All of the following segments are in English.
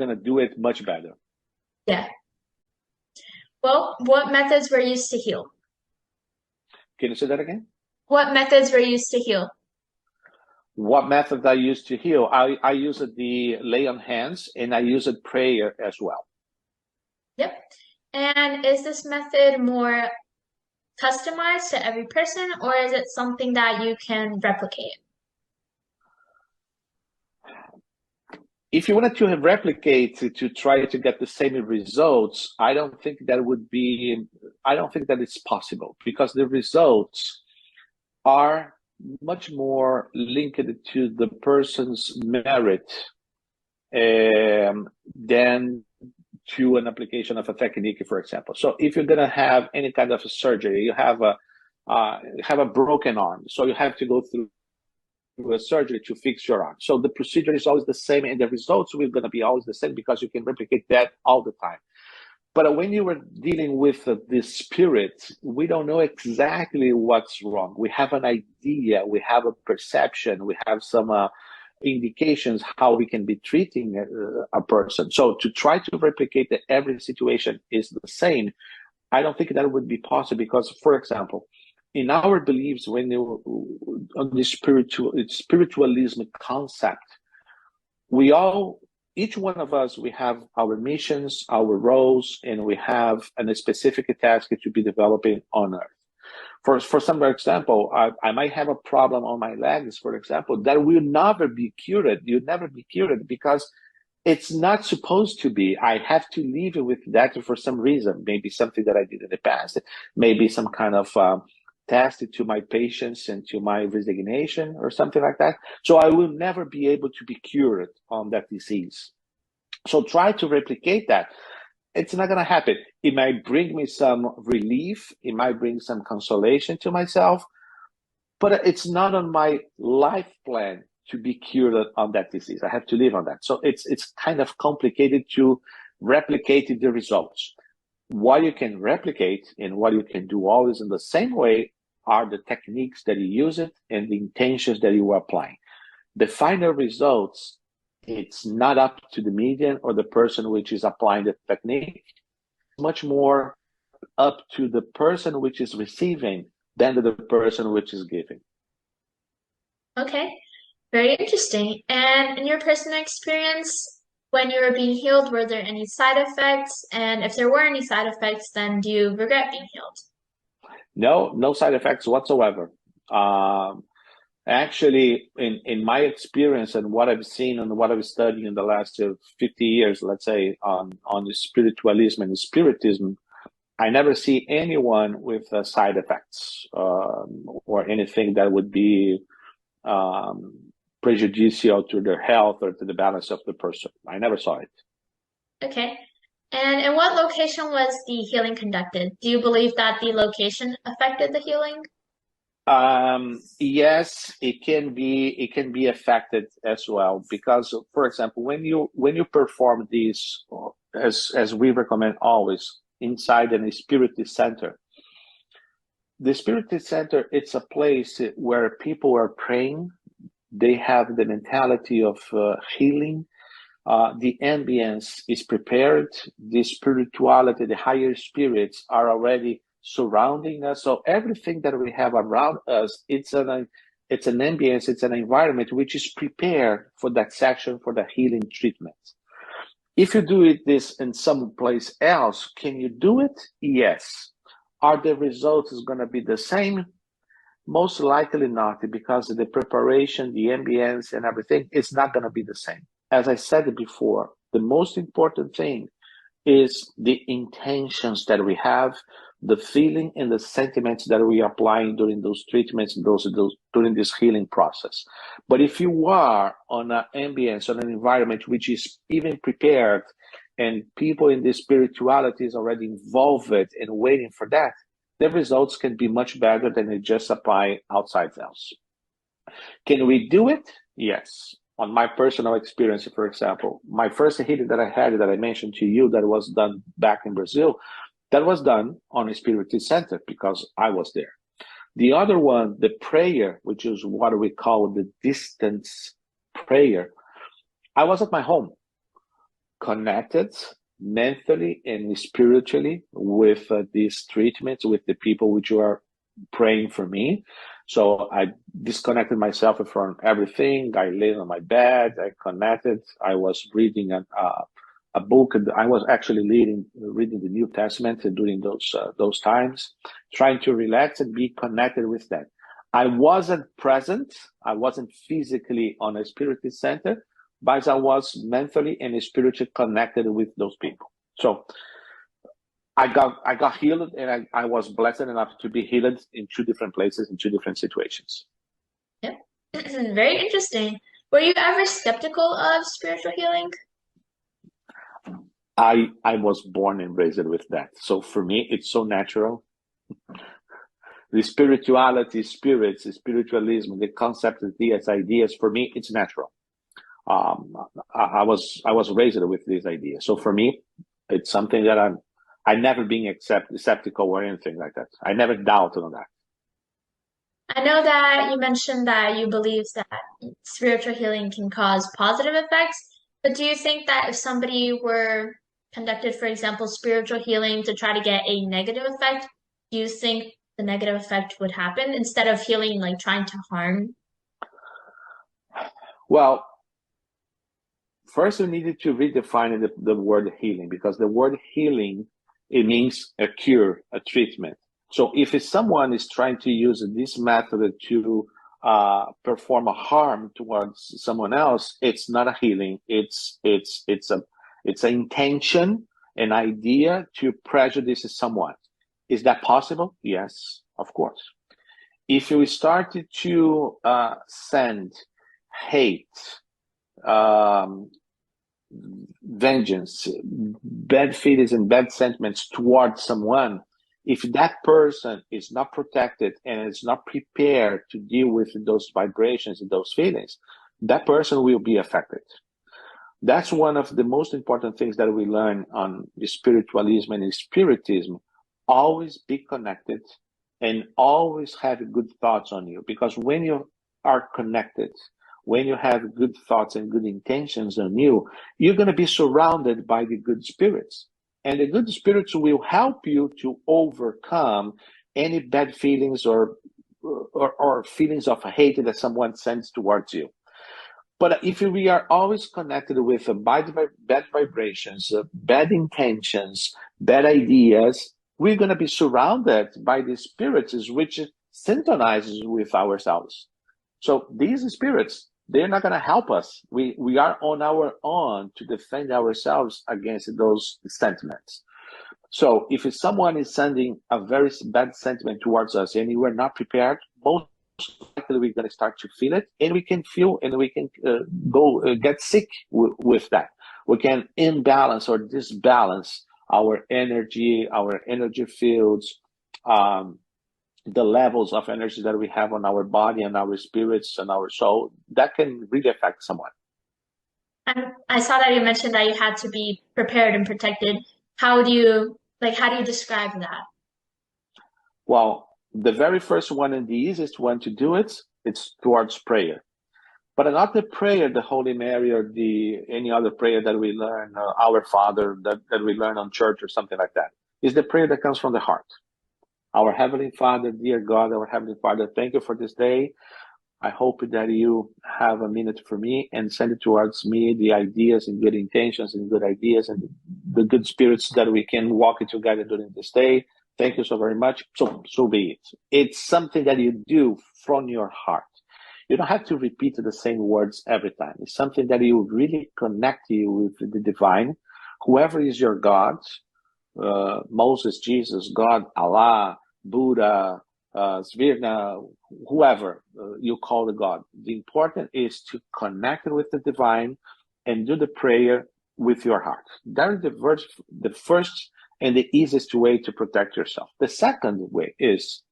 gonna do it much better. Yeah. Well, what methods were used to heal? Can you say that again? What methods were used to heal? What method I use to heal? I use the lay on hands, and I use it prayer as well. Yep. And is this method more customized to every person, or is it something that you can replicate? If you wanted to replicate to try to get the same results, I don't think that it's possible, because the results are much more linked to the person's merit than to an application of a technique, for example. So if you're going to have any kind of a surgery, you have a broken arm, so you have to go through a surgery to fix your arm. So the procedure is always the same, and the results will going to be always the same, because you can replicate that all the time. But when you were dealing with the spirit, we don't know exactly what's wrong. We have an idea, we have a perception, we have some indications how we can be treating a person. So to try to replicate that every situation is the same, I don't think that would be possible, because, for example, in our beliefs, when you on the spiritualism concept, we all, each one of us, we have our missions, our roles, and we have a specific task to be developing on Earth. For some example, I might have a problem on my legs, for example, that will never be cured. You'll never be cured, because it's not supposed to be. I have to live with that for some reason. Maybe something that I did in the past, maybe some kind of test to my patience and to my resignation or something like that. So I will never be able to be cured on that disease. So try to replicate that. It's not going to happen. It might bring me some relief. It might bring some consolation to myself, but it's not on my life plan to be cured on that disease. I have to live on that. So it's kind of complicated to replicate the results. What you can replicate and what you can do always in the same way are the techniques that you use it and the intentions that you are applying. The final results, it's not up to the medium or the person which is applying the technique. It's much more up to the person which is receiving than to the person which is giving. Okay, very interesting. And in your personal experience, when you were being healed, were there any side effects? And if there were any side effects, then do you regret being healed? No, no side effects whatsoever. Actually, in my experience and what I've seen and what I've studied in the last 50 years, let's say, on the spiritualism and the spiritism, I never see anyone with side effects or anything that would be prejudicial to their health or to the balance of the person. I never saw it. Okay. And in what location was the healing conducted? Do you believe that the location affected the healing? Yes, it can be affected as well, because, for example, when you perform these, as we recommend always, inside a spirit center. The spirit center, it's a place where people are praying. They have the mentality of healing. The ambience is prepared. The spirituality, the higher spirits are already surrounding us. So everything that we have around us, it's an ambience, it's an environment which is prepared for that section, for the healing treatment. If you do this in some place else, can you do it? Yes. Are the results going to be the same? Most likely not, because the preparation, the ambience, and everything is not going to be the same. As I said before, the most important thing is the intentions that we have, the feeling and the sentiments that we are applying during those treatments, during this healing process. But if you are on an ambience, on an environment which is even prepared, and people in the spirituality is already involved and waiting for that, the results can be much better than it just apply outside else. Can we do it? Yes. On my personal experience, for example, my first healing that I had that I mentioned to you that was done back in Brazil, that was done on a spiritual center because I was there. The other one, the prayer, which is what we call the distance prayer, I was at my home. connected mentally and spiritually with these treatments, with the people which are praying for me. So I disconnected myself from everything. I laid on my bed. I connected. I was reading a book. I was actually reading the New Testament during those times, trying to relax and be connected with that. I wasn't present. I wasn't physically on a spiritual center, but I was mentally and spiritually connected with those people. So I got healed, and I was blessed enough to be healed in two different places, in two different situations. Yep. Very interesting. Were you ever skeptical of spiritual healing? I was born and raised with that. So for me, it's so natural. The spirituality, spirits, spiritualism, the concept of these ideas, for me, it's natural. I was raised with these ideas. So for me, it's something that I never been skeptical or anything like that. I never doubted on that. I know that you mentioned that you believe that spiritual healing can cause positive effects, but do you think that if somebody were conducted, for example, spiritual healing to try to get a negative effect, do you think the negative effect would happen instead of healing, like trying to harm? Well, first we needed to redefine the word healing, because the word healing, it means a cure, a treatment. So if someone is trying to use this method to perform a harm towards someone else, it's not a healing. It's an intention, an idea to prejudice someone. Is that possible? Yes, of course. If you started to send hate, vengeance, bad feelings, and bad sentiments towards someone, if that person is not protected and is not prepared to deal with those vibrations and those feelings, that person will be affected. That's one of the most important things that we learn on spiritualism and spiritism. Always be connected and always have good thoughts on you, because when you are connected, when you have good thoughts and good intentions on you, you're going to be surrounded by the good spirits. And the good spirits will help you to overcome any bad feelings or feelings of hate that someone sends towards you. But if we are always connected with bad vibrations, bad intentions, bad ideas, we're going to be surrounded by the spirits which synchronizes with ourselves. So these spirits, they're not going to help us. We are on our own to defend ourselves against those sentiments. So if someone is sending a very bad sentiment towards us and we're not prepared, most likely we're going to start to feel it, and we can feel and we can get sick with that. We can imbalance or disbalance our energy fields, the levels of energy that we have on our body and our spirits and our soul. That can really affect someone. And I saw that you mentioned that you had to be prepared and protected. How do you describe that? Well, the very first one and the easiest one to do it's towards prayer. But not the prayer, the Holy Mary, or any other prayer that we learn, Our Father, that we learn on church or something like that. It's the prayer that comes from the heart. Our Heavenly Father, dear God, our Heavenly Father, thank you for this day. I hope that you have a minute for me and send it towards me, the ideas and good intentions and good ideas and the good spirits that we can walk together during this day. Thank you so very much. So be it. It's something that you do from your heart. You don't have to repeat the same words every time. It's something that you really connect you with the divine, whoever is your God, Moses, Jesus, God, Allah, Buddha, Svirna, whoever you call the God. The important is to connect with the divine and do the prayer with your heart. That is the first and the easiest way to protect yourself. The second way is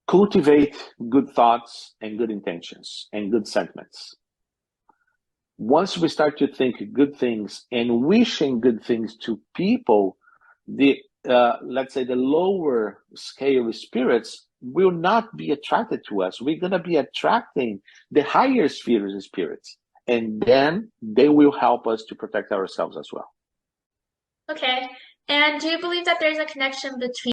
cultivate good thoughts and good intentions and good sentiments. Once we start to think good things and wishing good things to people, let's say the lower scale spirits will not be attracted to us. We're going to be attracting the higher spheres of spirits. and then they will help us to protect ourselves as well. Okay. And do you believe that there's a connection between